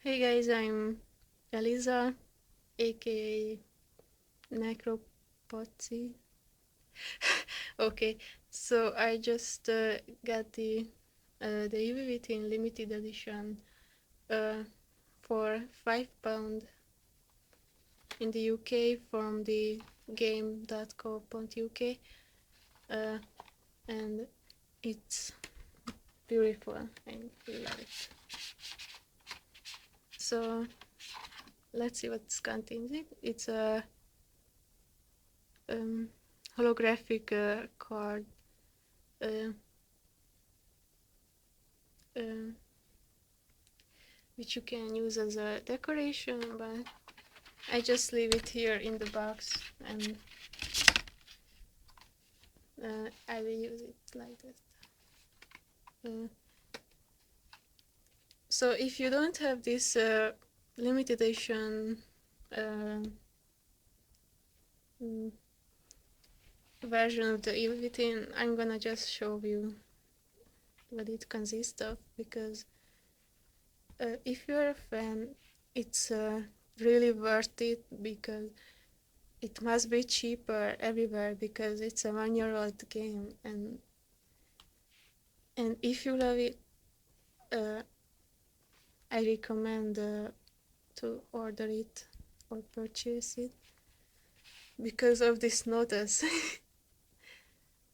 Hey guys, I'm Eliza, aka Necropotzi. Okay, so I just got the UV in limited edition uh, for £5 in the UK from the game.co.uk, uh, and it's beautiful. I love it. So let's see what's contained. It's a holographic card. Uh, uh, which you can use as a decoration, but I just leave it here in the box, and I will use it like that. So if you don't have this limited edition version of the Evil Within, I'm gonna just show you what it consists of, because if you're a fan, it's really worth it, because it must be cheaper everywhere because it's a 1-year-old game, and if you love it, I recommend to order it or purchase it because of this notice.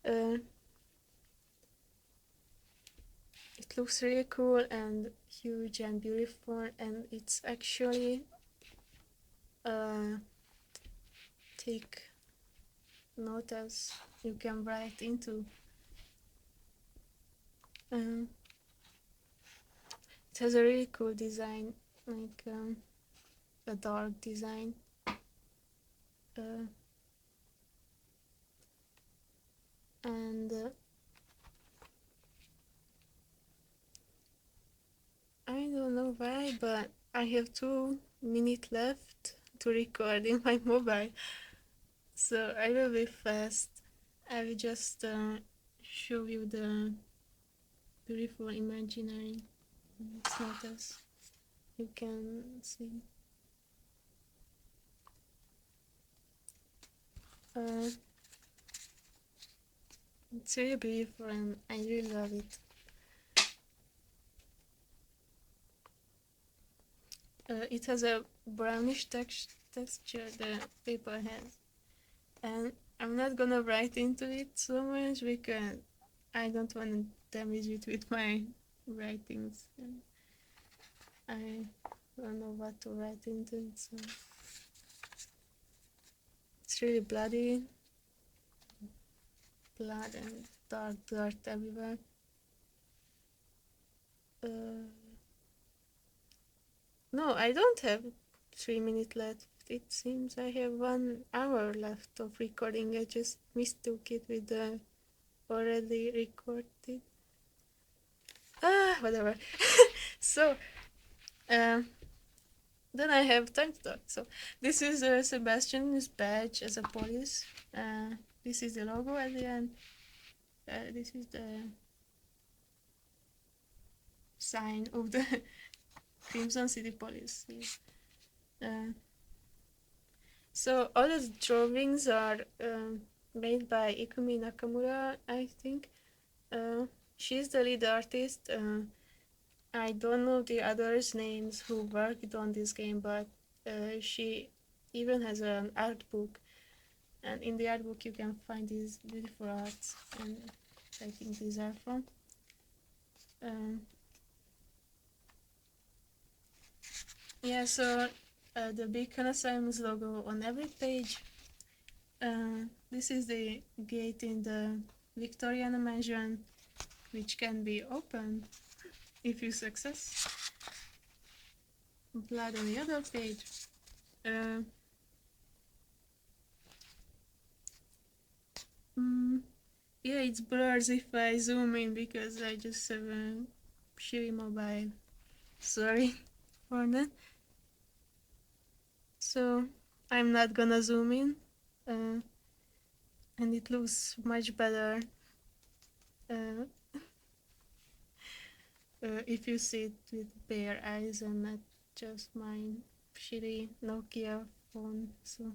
It looks really cool and huge and beautiful, and it's actually thick notice you can write into. It has a really cool design, like a dark design. And I don't know why, but I have 2 minutes left to record in my mobile, so I will be fast. I will just show you the beautiful imaginary smelters you can see. It's really beautiful and I really love it. It has a brownish texture the paper has, and I'm not gonna write into it so much because I don't want to damage it with my writings. I don't know what to write into it, so it's really bloody, blood and dark dirt everywhere. No, I don't have 3 minutes left. It seems I have 1 hour left of recording. I just mistook it with the already recorded. Whatever. So, then I have time to talk. So, this is Sebastian's badge as a police. This is the logo at the end. This is the sign of the Crimson City Police. So all the drawings are made by Ikumi Nakamura, I think. She's the lead artist. I don't know the others' names who worked on this game, but she even has an art book, and in the art book you can find these beautiful arts, and I think these are from. Yeah, so the big Hanasaim's logo on every page. This is the gate in the Victorian mansion, which can be opened if you success. Blood on the other page. Yeah, it's blurs if I zoom in because I just have a shitty mobile. Sorry for that. So I'm not gonna zoom in, and it looks much better if you see it with bare eyes and not just my shitty Nokia phone. So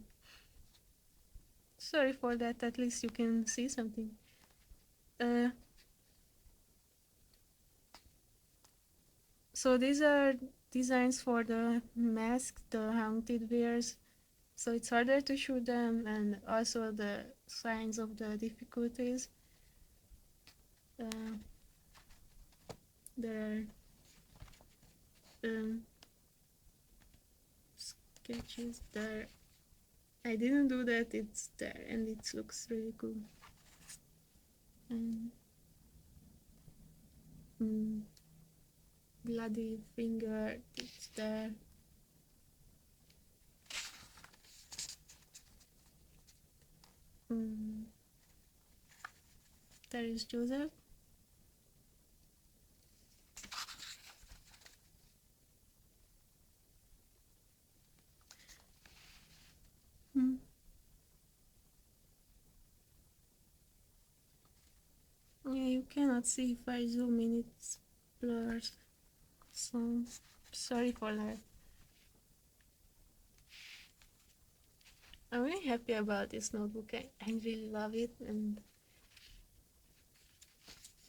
sorry for that. At least you can see something. So these are designs for the mask, the haunted bears. So it's harder to shoot them, and also the signs of the difficulties. Uh, there are sketches there. I didn't do that. It's there, and it looks really cool. And bloody finger. It's there. There is Joseph. Yeah, you cannot see if I zoom in, it's blurred. So sorry for that. I'm really happy about this notebook. I really love it, and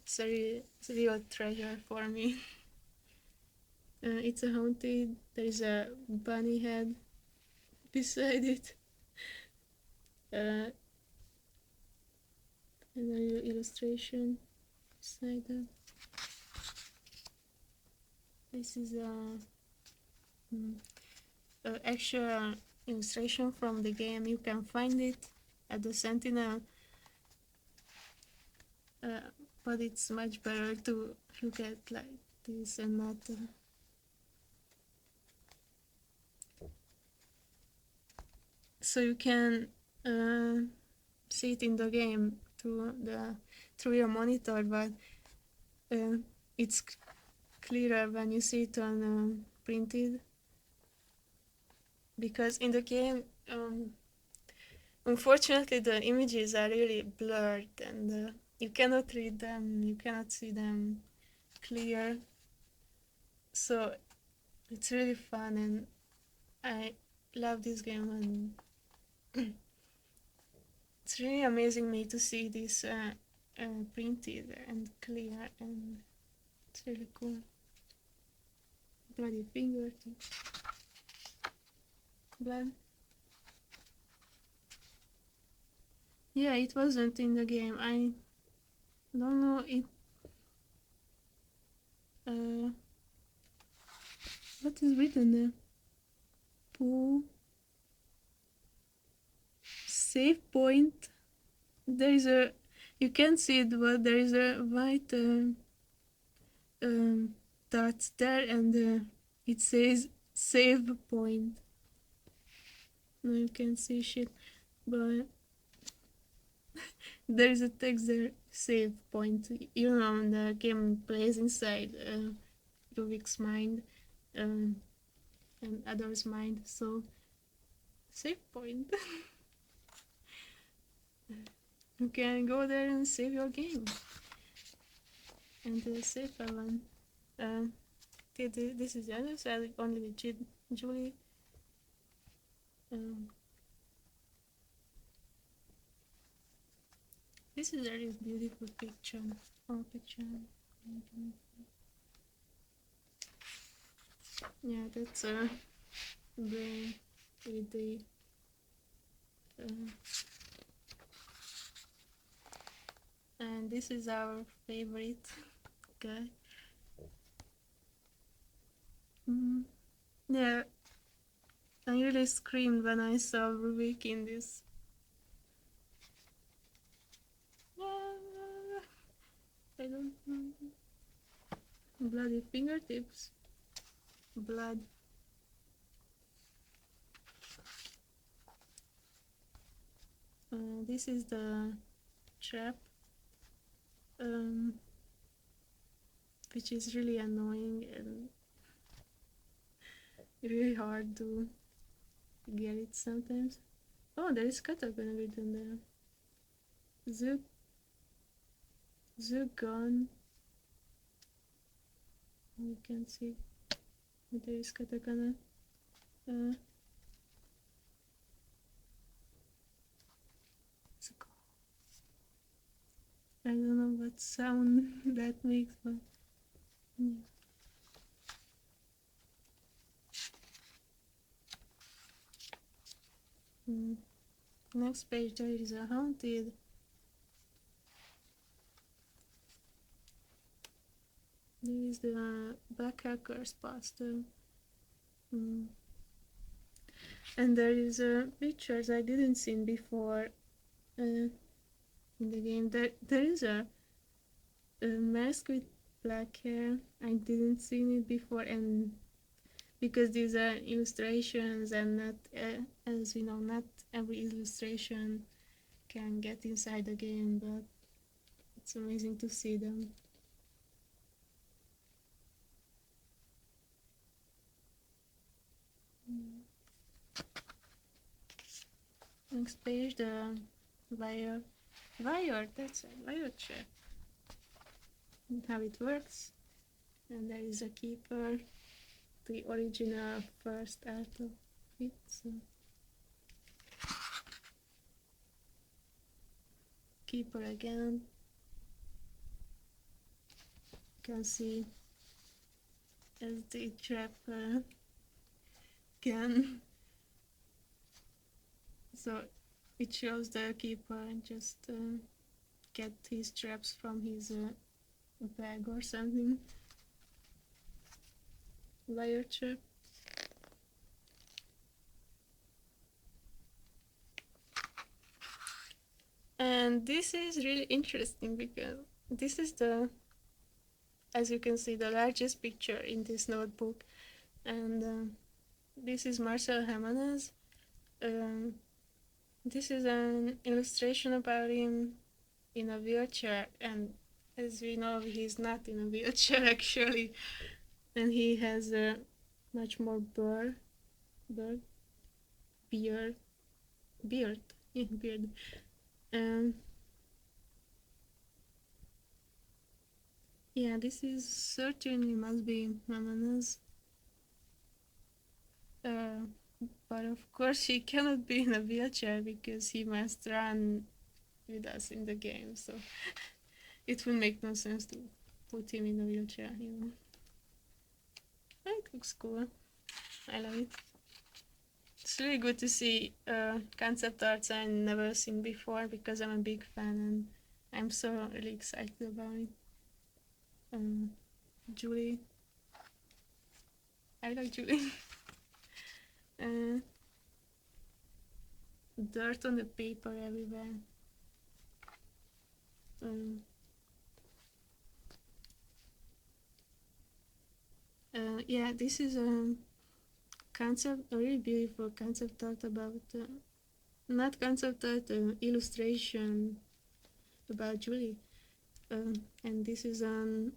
it's a real treasure for me. It's a haunted. There is a bunny head beside it. Another illustration beside that. This is a actual illustration from the game. You can find it at the Sentinel. But it's much better to look at like this and not so you can see it in the game through your monitor, but it's clearer when you see it on printed, because in the game unfortunately the images are really blurred, and you cannot read them, you cannot see them clear. So it's really fun, and I love this game, and it's really amazing me to see this printed and clear, and it's really cool. Bloody finger, blood. Yeah, it wasn't in the game. I don't know it. What is written there? Pool. Save point. There is a. You can't see it, but there is a white dot there, and it says save point. No, you can't see shit, but there is a text there, save point. You know, the game plays inside Ruvik's mind and others' mind, so save point. You can go there and save your game. And save one. This is the other side, only with Julie. This is a really beautiful picture. Yeah, that's a brain with the and this is our favorite guy. Yeah, I really screamed when I saw Rubik in this. I don't know. Bloody fingertips. Blood. This is the trap, which is really annoying and really hard to get it sometimes. Oh, there is katakana written there. The gun. You can see There is katakana. Uh, I don't know what sound that makes, but yeah. Next page there is a haunted. There is the backhackers poster. And there is pictures I didn't see before in the game. There is a mask with black hair. I didn't see it before, and because these are illustrations and not, as we know, not every illustration can get inside the game, but it's amazing to see them. Next page, the wire, that's a wire check. And how it works. And there is a keeper, the original first art of it. So. Keeper again. You can see as the trapper can. So it shows the keeper just get his traps from his bag or something. Wire trap. And this is really interesting because this is the, as you can see, the largest picture in this notebook. And this is Marcel Jimenez. This is an illustration about him in a wheelchair, and as we know, he's not in a wheelchair actually, and he has a much more beard, beard. Yeah, this is certainly must be Mamana's. But of course he cannot be in a wheelchair because he must run with us in the game, so it would make no sense to put him in a wheelchair, you know. It looks cool. I love it. It's really good to see concept arts I've never seen before because I'm a big fan and I'm so really excited about it. Julie. I like Julie. Dirt on the paper everywhere. Yeah, this is a concept, a really beautiful concept art about, not concept art, illustration about Julie. And this is an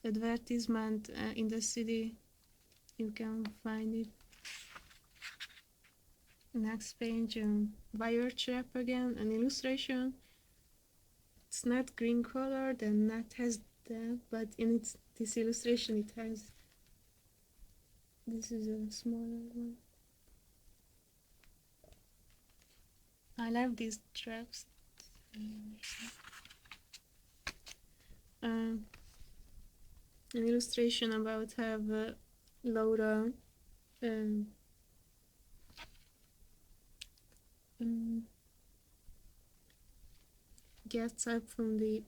advertisement in the city. You can find it. Next page, wire trap again, an illustration. It's not green colored and not has that, but in this illustration it has. This is a smaller one. I love these traps. An illustration about how Laura gets up from the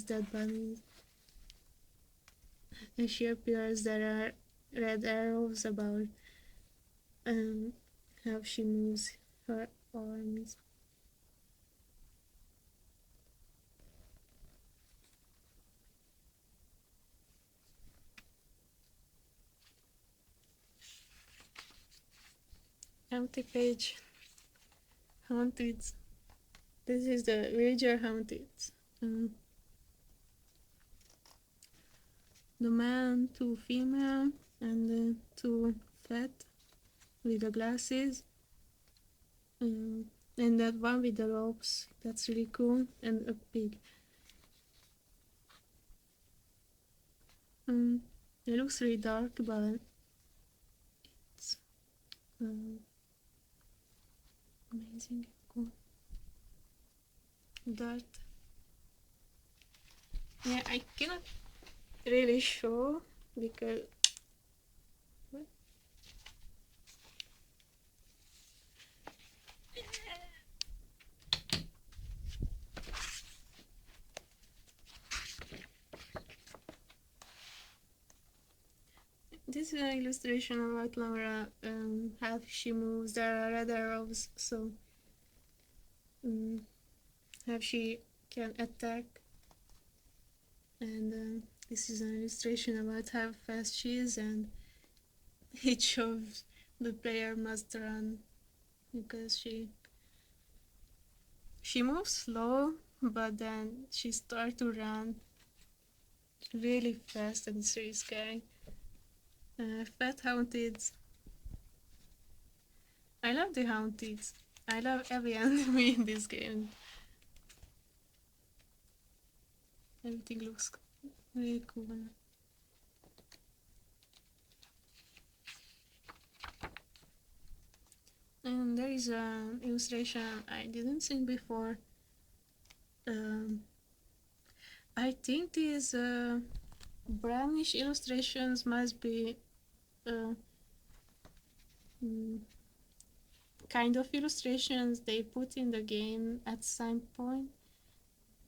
dead bodies, and she appears. There are red arrows about how she moves her arms. Empty page. Haunted. This is the villager haunted. The man, two female, and two fat with the glasses. And that one with the ropes. That's really cool. And a pig. It looks really dark, but it's amazing, cool. That, yeah, I cannot really show because this is an illustration about Laura, how she moves. There are red arrows, so how she can attack. And this is an illustration about how fast she is, and it shows the player must run because she moves slow, but then she starts to run really fast, and it's really scary. Fat Haunted. I love the Haunted. I love every enemy in this game. Everything looks really cool. And there is an illustration I didn't see before. I think these brownish illustrations must be kind of illustrations they put in the game at some point.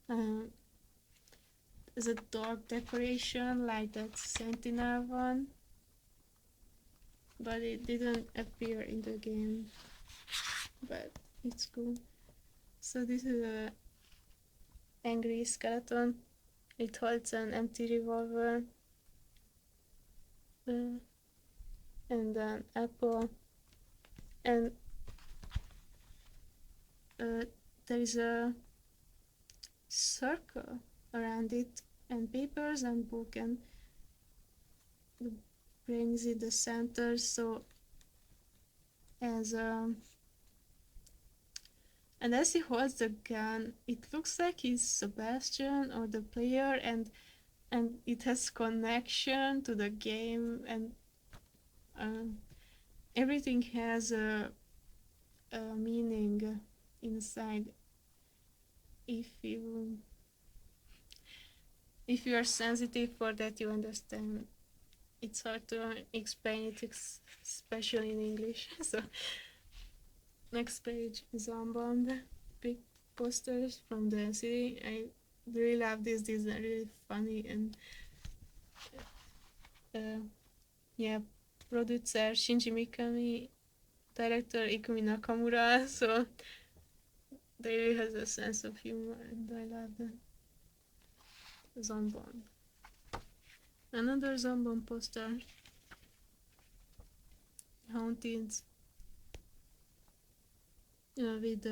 There's a dog decoration like that Sentinel one, but it didn't appear in the game. But it's cool. So this is a angry skeleton. It holds an empty revolver and an apple, and there is a circle around it, and papers and book, and the brain is in the center. So as and as he holds the gun, it looks like he's Sebastian or the player, and it has connection to the game, and everything has a meaning inside. If you are sensitive for that, you understand. It's hard to explain it, especially in English. So next page, Zombomb, big posters from the city. I really love this. These are really funny, and yeah, producer Shinji Mikami, director Ikumi Nakamura. So they really has a sense of humor, and I love them. Zombomb. Another Zombomb poster. Haunted. With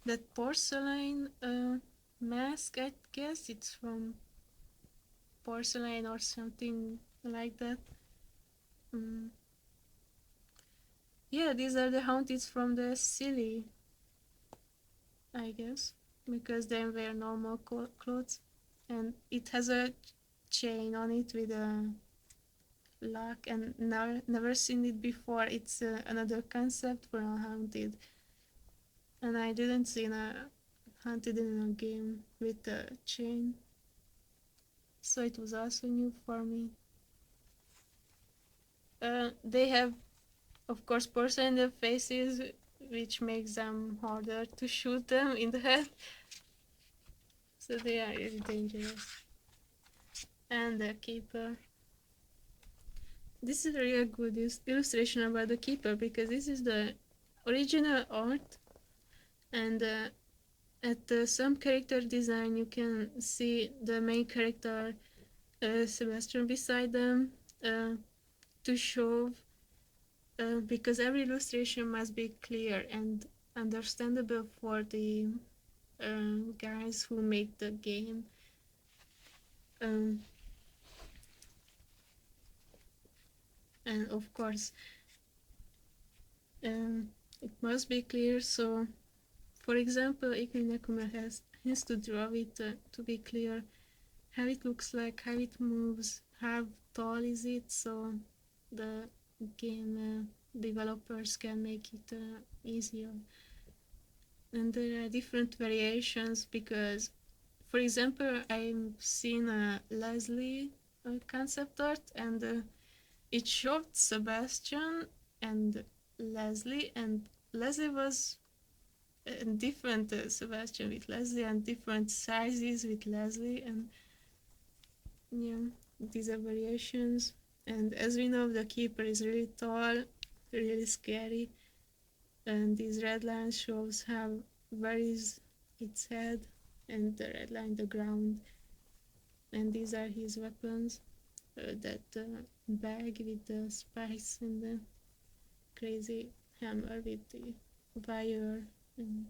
that porcelain mask. I guess it's from porcelain or something like that. Yeah, these are the Haunted from the city, I guess, because they wear normal clothes, and it has a chain on it with a lock, and never seen it before. It's another concept for a Haunted, and I didn't see a Haunted in a game with a chain, so it was also new for me. They have, of course, porcelain in their faces, which makes them harder to shoot them in the head. So they are really dangerous. And the keeper. This is a really good illustration about the keeper, because this is the original art, and at some character design you can see the main character Sebastian beside them to show, because every illustration must be clear and understandable for the guys who make the game. And of course it must be clear. So for example, Ikumi Nakuma has to draw it to be clear how it looks like, how it moves, how tall is it, so the game developers can make it easier. And there are different variations because, for example, I've seen Leslie concept art, and it showed Sebastian and Leslie was different Sebastian with Leslie, and different sizes with Leslie, and yeah, these are variations. And as we know, the keeper is really tall, really scary, and these red lines shows how where is its head, and the red line the ground, and these are his weapons. That bag with the spikes and the crazy hammer with the wire, and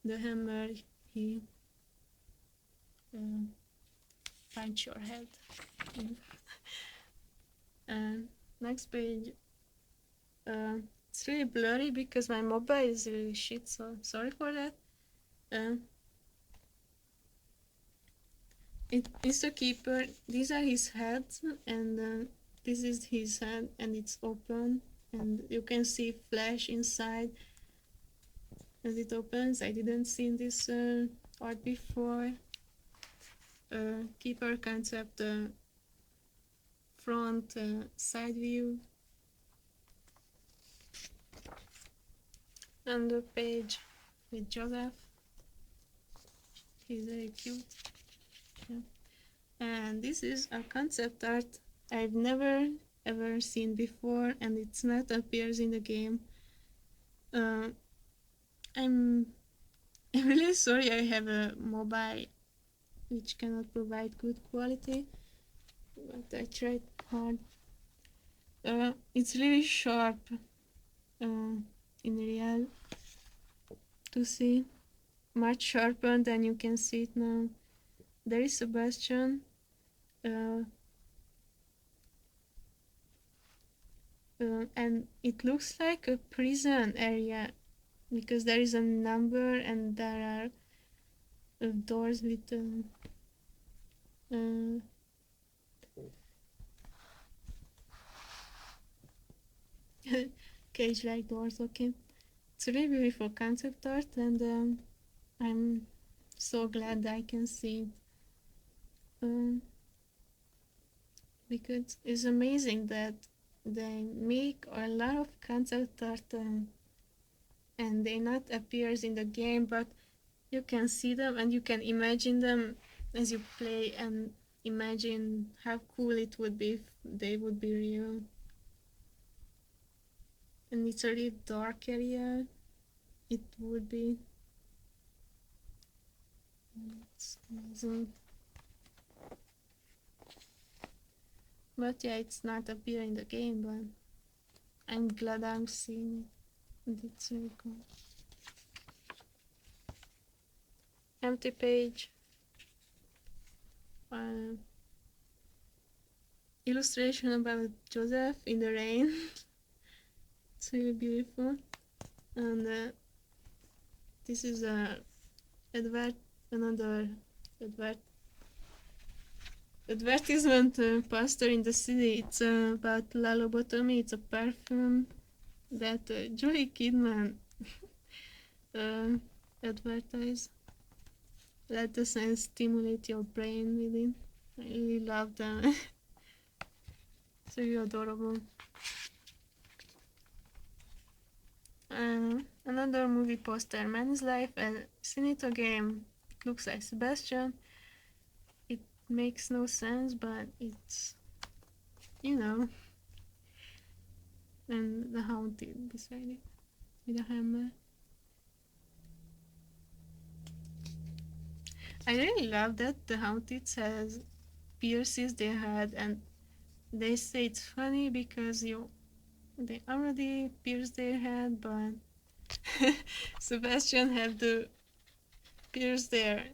the hammer he uh, punch your head. And next page, it's really blurry because my mobile is really shit, so sorry for that. It is the keeper. These are his heads, and this is his head, and it's open, and you can see flesh inside as it opens. I didn't see this art before. Keeper concept, front side view, and the page with Joseph. He's very cute. Yeah. And this is a concept art I've never ever seen before, and it's not appears in the game. I'm really sorry I have a mobile which cannot provide good quality, but I tried hard. It's really sharp in real to see, much sharper than you can see it now. There is Sebastian. And it looks like a prison area because there is a number and there are doors with cage-like doors. Okay, it's a really beautiful concept art, and I'm so glad I can see it. Because it's amazing that they make a lot of concept art and they not appears in the game, but you can see them and you can imagine them as you play and imagine how cool it would be if they would be real. And it's a really dark area. It would be. It's amazing. But yeah, it's not appearing in the game, but I'm glad I'm seeing it. And it's really cool. Empty page. Illustration about Joseph in the rain. It's really beautiful. And this is another advertisement poster in the city. It's about lobotomy. It's a perfume that Julie Kidman advertised. Let the sense stimulate your brain with it. I really love them. It's really adorable. Another movie poster, Man's Life, and Finito game. It looks like Sebastian. It makes no sense, but it's, you know. And the Haunted beside it with a hammer. I really love that the Haunted says pierces their head, and they say it's funny because they already pierced their head, but Sebastian had to pierce their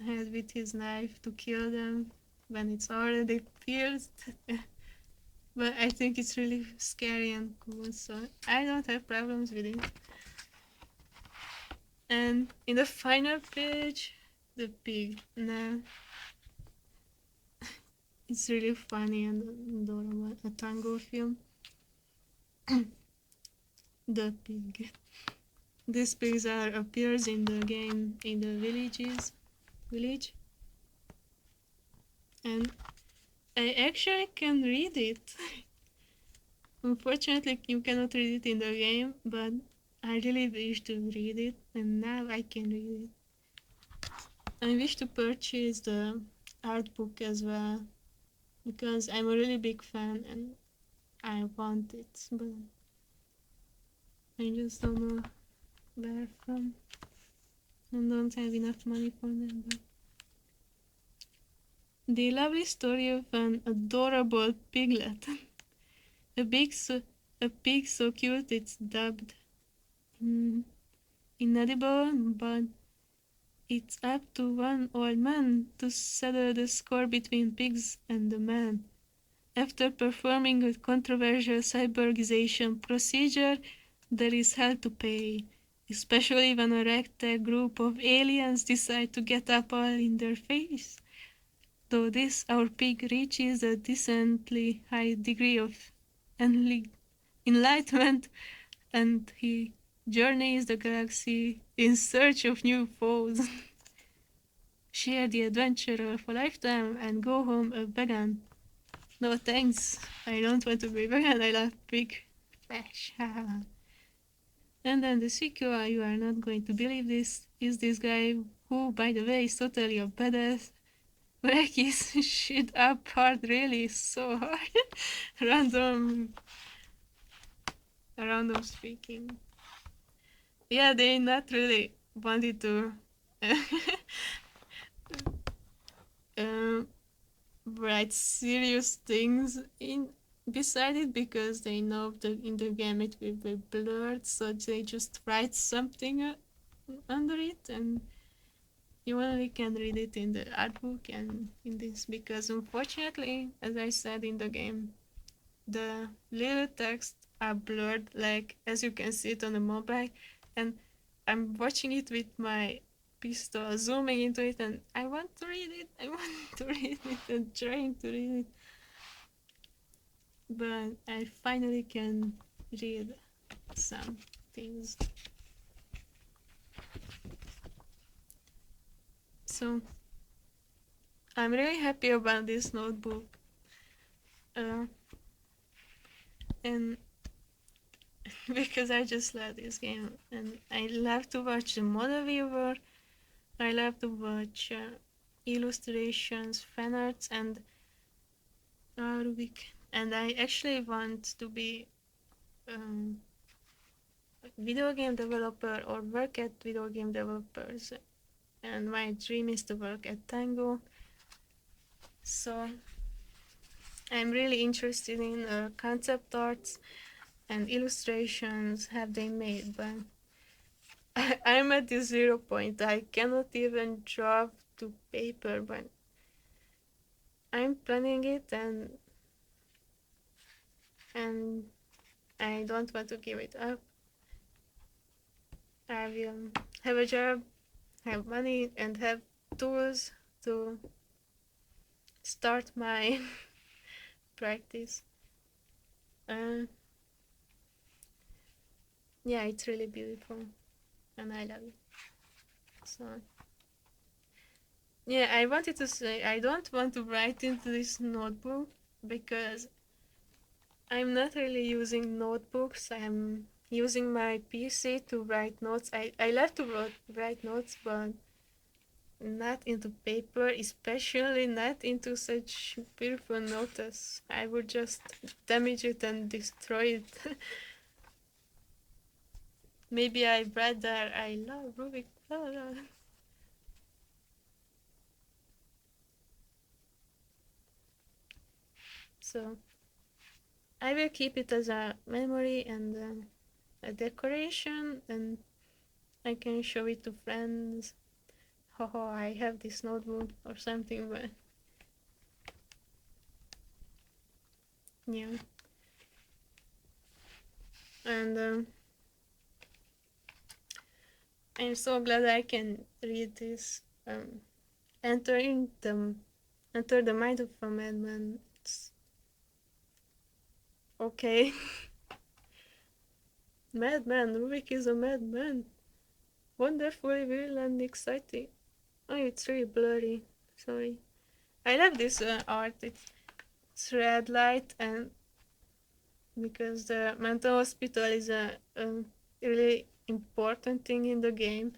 head with his knife to kill them when it's already pierced. But I think it's really scary and cool, so I don't have problems with it. And in the final page, the pig. Now, It's really funny and adorable. A tango film. The pig. This pig appears in the game in the village, and I actually can read it. Unfortunately, you cannot read it in the game, but I really wish to read it, and now I can read it. I wish to purchase the art book as well because I'm a really big fan and I want it, but I just don't know where from and don't have enough money for them. But the lovely story of an adorable piglet, a pig so a pig so cute it's dubbed inedible, but it's up to one old man to settle the score between pigs and the man. After performing a controversial cyborgization procedure, there is hell to pay, especially when a ragtag group of aliens decide to get up all in their face. Though this, our pig reaches a decently high degree of enlightenment, and he journeys the galaxy in search of new foes. Share the adventure of a lifetime and go home a vegan. No thanks, I don't want to be vegan, I love pig flesh. And then the sequel, you are not going to believe this, is this guy who, by the way, is totally a badass. Wreck his shit up hard, really, so hard. random, random speaking. Yeah, they not really wanted to um, write serious things in beside it because they know that in the game it will be blurred, so they just write something under it, and you only can read it in the art book and in this because unfortunately, as I said in the game, the little text are blurred, like as you can see it on the mobile, and I'm watching it with my pistol zooming into it, and I want to read it, I want to read it, and trying to read it, but I finally can read some things. So I'm really happy about this notebook, uh, and because I just love this game, and I love to watch the model viewer. I love to watch illustrations, fan arts, and Rubik. And I actually want to be um, a video game developer or work at video game developers. And my dream is to work at Tango. So I'm really interested in concept arts and illustrations have they made, but I'm at the 0 point. I cannot even draw to paper, but I'm planning it, and I don't want to give it up. I will have a job, have money, and have tools to start my practice. Uh, yeah, it's really beautiful, and I love it. So yeah, I wanted to say I don't want to write into this notebook because I'm not really using notebooks. I'm using my PC to write notes. I love to write notes, but not into paper, especially not into such beautiful notes. I would just damage it and destroy it. Maybe I rather I love Rubik. So I will keep it as a memory and a decoration, and I can show it to friends. Haha, I have this notebook or something, but yeah. And I'm so glad I can read this, entering the Enter the mind of a madman. It's okay. Madman. Rubik is a madman. Wonderfully real and exciting. Oh, it's really blurry. Sorry. I love this art. It's red light, and because the mental hospital is a really important thing in the game.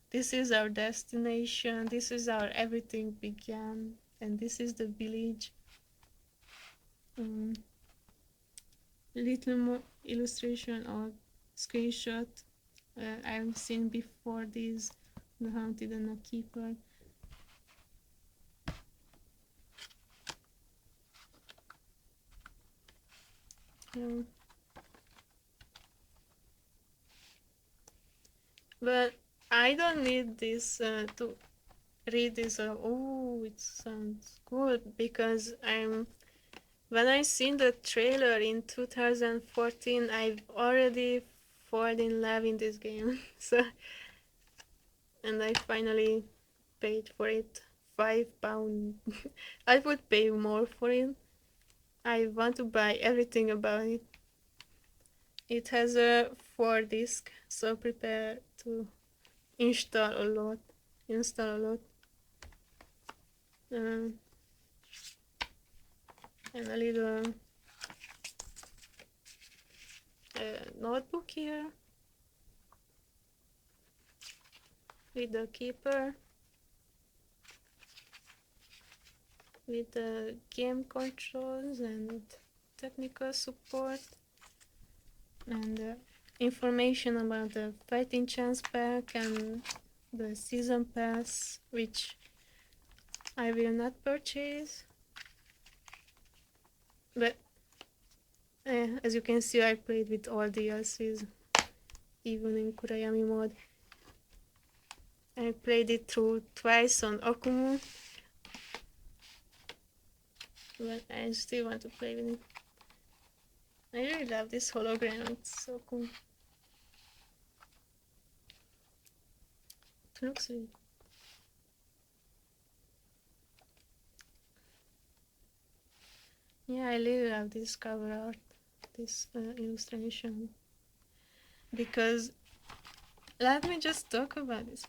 This is our destination. This is our everything began, and this is the village. Little more illustration or screenshot I've seen before this, the haunted and the keeper. But I don't need this to read this. Oh, it sounds good because when I seen the trailer in 2014, I've already fallen in love in this game. So, and I finally paid for it. £5. I would pay more for it. I want to buy everything about it. It has a 4 disc, so prepare to install a lot. Uh, and a little notebook here with the keeper, with the game controls and technical support, and information about the fighting chance pack and the season pass, which I will not purchase, but as you can see, I played with all DLCs, even in Kurayami mode. I played it through twice on Akumu, but I still want to play with it. I really love this hologram, it's so cool. It looks really. Yeah, I really love this cover art, this illustration, because let me just talk about this.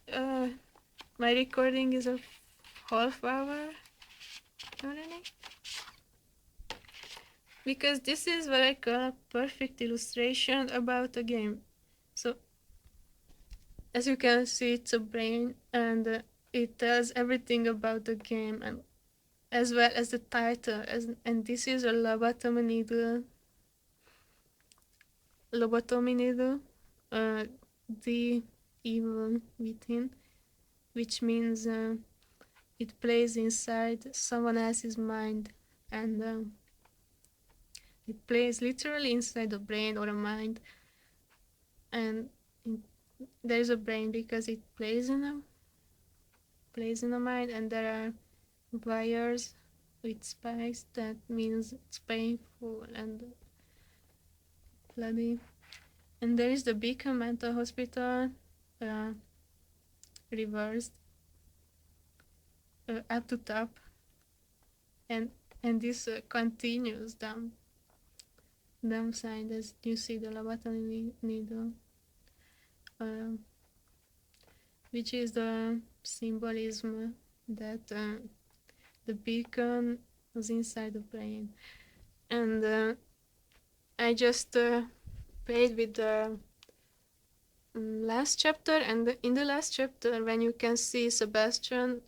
My recording is a half hour already, because this is what I call a perfect illustration about a game. So, as you can see, it's a brain, and it tells everything about the game, and as well as the title. And this is a lobotomy needle, the evil within, which means it plays inside someone else's mind, and it plays literally inside a brain or a mind, and there is a brain because it plays in a mind, and there are wires with spikes. That means it's painful and bloody. And there is the Beacon Mental Hospital, reversed up to top, and this continues down side as you see the lobotomy needle, which is the symbolism that the beacon was inside the brain. And I just played with the last chapter, and in the last chapter, when you can see Sebastian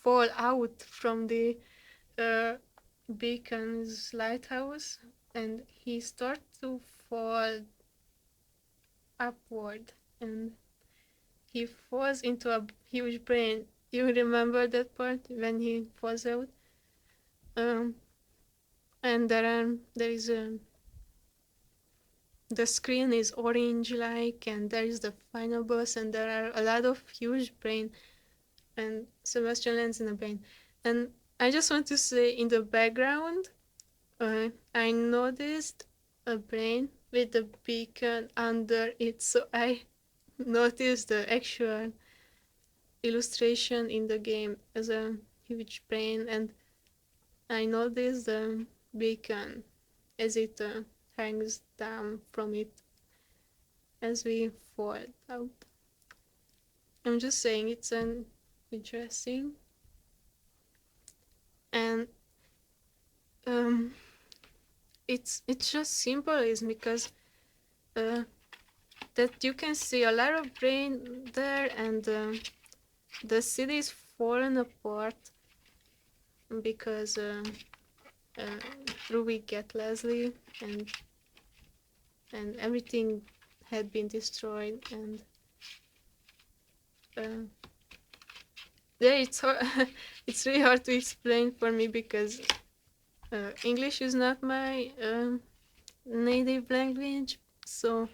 fall out from the beacon's lighthouse, and he starts to fall upward, and he falls into a huge brain. You remember that part when he falls out? And there is the screen is orange like, and there is the final boss, and there are a lot of huge brain, and Sebastian lands in a brain. And I just want to say, in the background, I noticed a brain with a beacon under it, so I notice the actual illustration in the game as a huge brain, and I noticed the beacon as it hangs down from it as we fall out. I'm just saying it's an interesting, and it's just symbolism because that you can see a lot of brain there, and the city is fallen apart because Ruby get Leslie, and everything had been destroyed, and yeah, it's it's really hard to explain for me because English is not my native language, so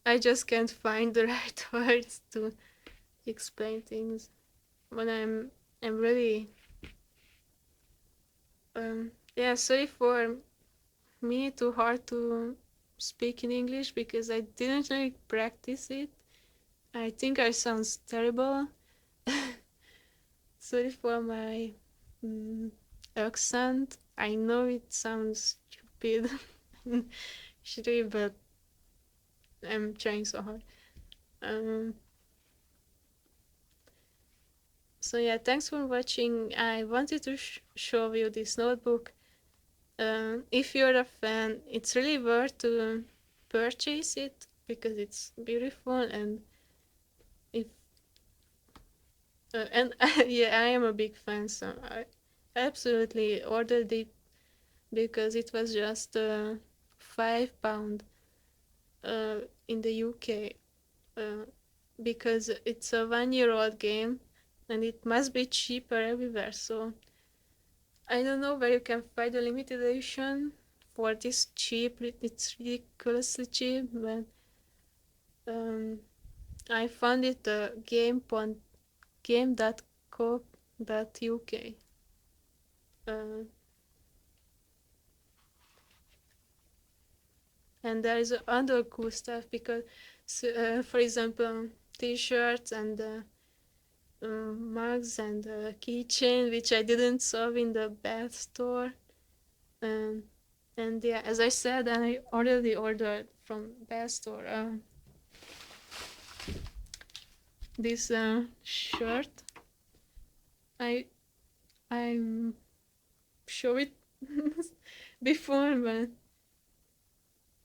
I just can't find the right words to explain things. When I'm really yeah, sorry for me too hard to speak in English because I didn't really practice it. I think I sound terrible. Sorry for my accent. I know it sounds stupid, shitty, but I'm trying so hard. So yeah, thanks for watching. I wanted to show you this notebook. If you're a fan, it's really worth to purchase it because it's beautiful, and if and yeah, I am a big fan, so I absolutely ordered it because it was just £5 in the UK because it's a 1-year-old game and it must be cheaper everywhere. So I don't know where you can find a limited edition for this cheap. It's ridiculously cheap, but I found it game.co.uk. And there is other cool stuff because, for example, t-shirts and mugs and keychain, which I didn't saw in the bath store. And yeah, as I said, I already ordered from bath store this shirt. I'm show it before, but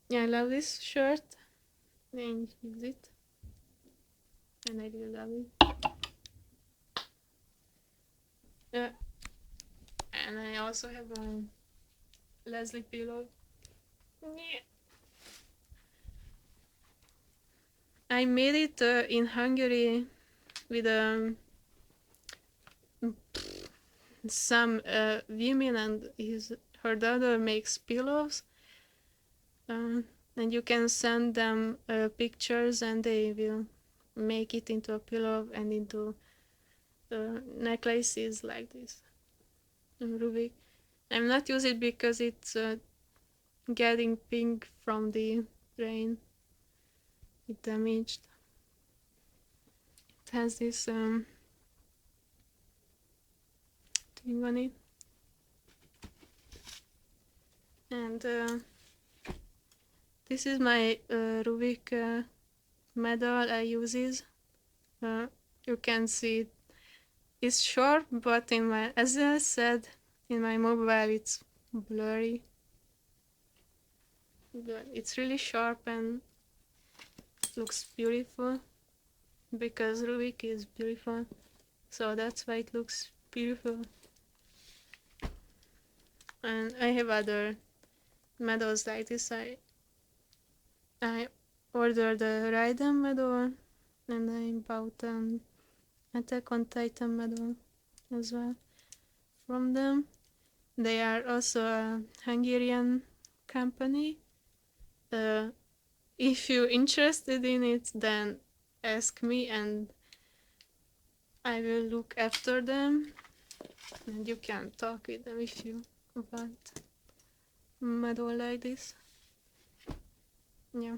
yeah, I love this shirt and use it, and I really love it. And I also have a Leslie pillow. Yeah. I made it in Hungary with some women, and her daughter makes pillows, and you can send them pictures and they will make it into a pillow and into necklaces like this. Ruby. I'm not using it because it's getting pink from the rain. It damaged. It has this thing on it. And this is my Rubik medal I uses. You can see it's sharp, but as I said, in my mobile it's blurry. But it's really sharp and looks beautiful because Rubik is beautiful, so that's why it looks beautiful. And I have other medals like this. I ordered the Raiden medal, and I bought an Attack on Titan medal as well from them. They are also a Hungarian company. If you're interested in it, then ask me and I will look after them, and you can talk with them if you want medal like this. Yeah.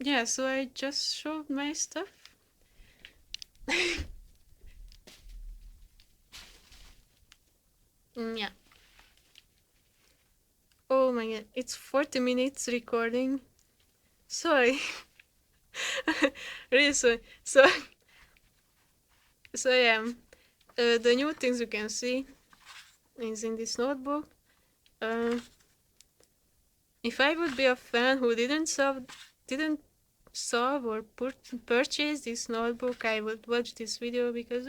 Yeah, so I just showed my stuff. Yeah. Oh my god, it's 40 minutes recording. Sorry. Really sorry. So yeah, the new things you can see is in this notebook. Uh, if I would be a fan who didn't solve or purchase this notebook, I would watch this video because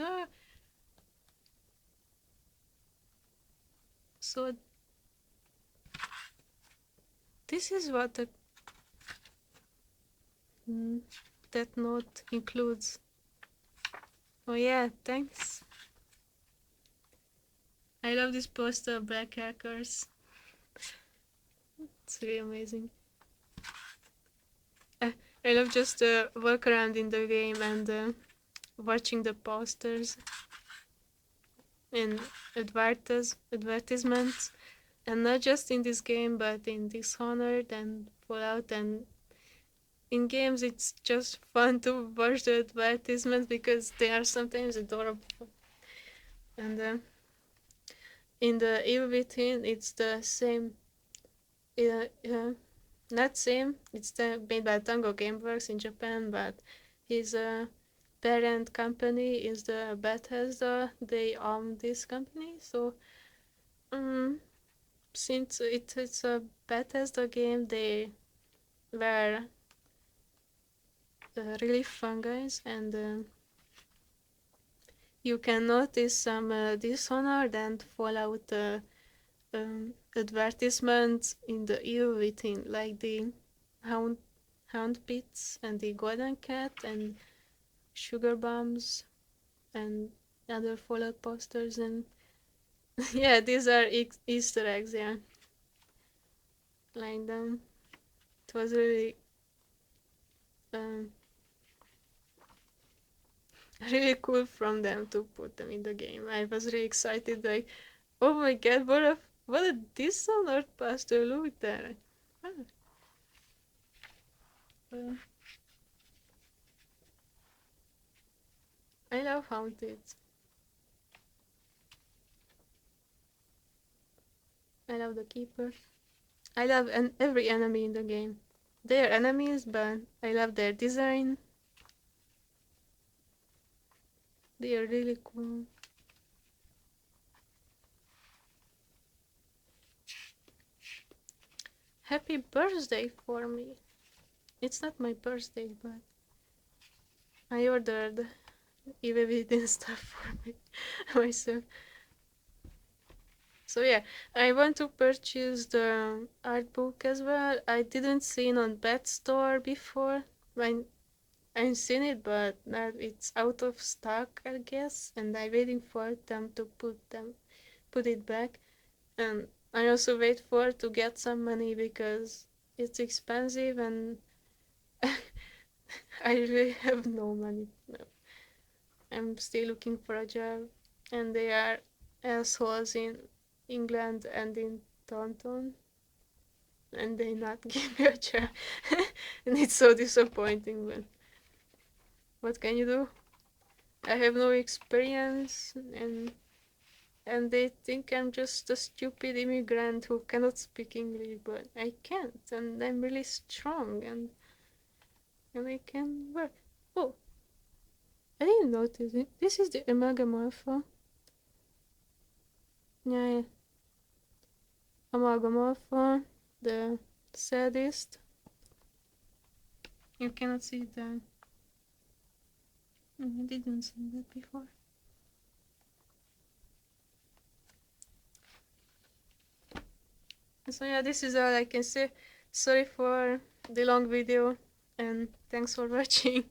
so this is what mm, that note includes. Oh yeah, thanks. I love this poster of black hackers. It's really amazing. Uh, I love just walk around in the game and watching the posters and advertisements, and not just in this game, but in Dishonored and Fallout. And in games, it's just fun to watch the advertisements because they are sometimes adorable. And in the Evil Within, it's the same. Uh, uh, Not same. It's made by Tango Gameworks in Japan, but his parent company is the Bethesda. They own this company, so um, since it's a Bethesda game, they were really fun guys, and you can notice some Dishonored and Fallout advertisements in the Evil Within, like the Hound Hound Pits and the Golden Cat and Sugar Bombs and other Fallout posters, and yeah, these are Easter eggs. Yeah, like them. It was really um, really cool from them to put them in the game. I was really excited. Like, oh my god, what a Dishonored poster! Look there. Uh, I love Haunted. I love the Keeper. I love every enemy in the game. They are enemies, but I love their design. They are really cool. Happy birthday for me. It's not my birthday, but I ordered even stuff for me myself. So yeah, I want to purchase the art book as well. I didn't see it on Pet Store before. I've seen it, but now it's out of stock, I guess, and I'm waiting for them to put it back. And I also wait for to get some money because it's expensive, and I really have no money. No. I'm still looking for a job, and they are assholes in England and in Taunton, and they not give me a job, and it's so disappointing. But what can you do? I have no experience, and they think I'm just a stupid immigrant who cannot speak English, but I can't, and I'm really strong, and I can work. Oh, I didn't notice it. This is the amalgamorpha. Yeah, amalgamorpha, the sadist. You cannot see that. I didn't see that before. So yeah, this is all I can say. Sorry for the long video, and thanks for watching.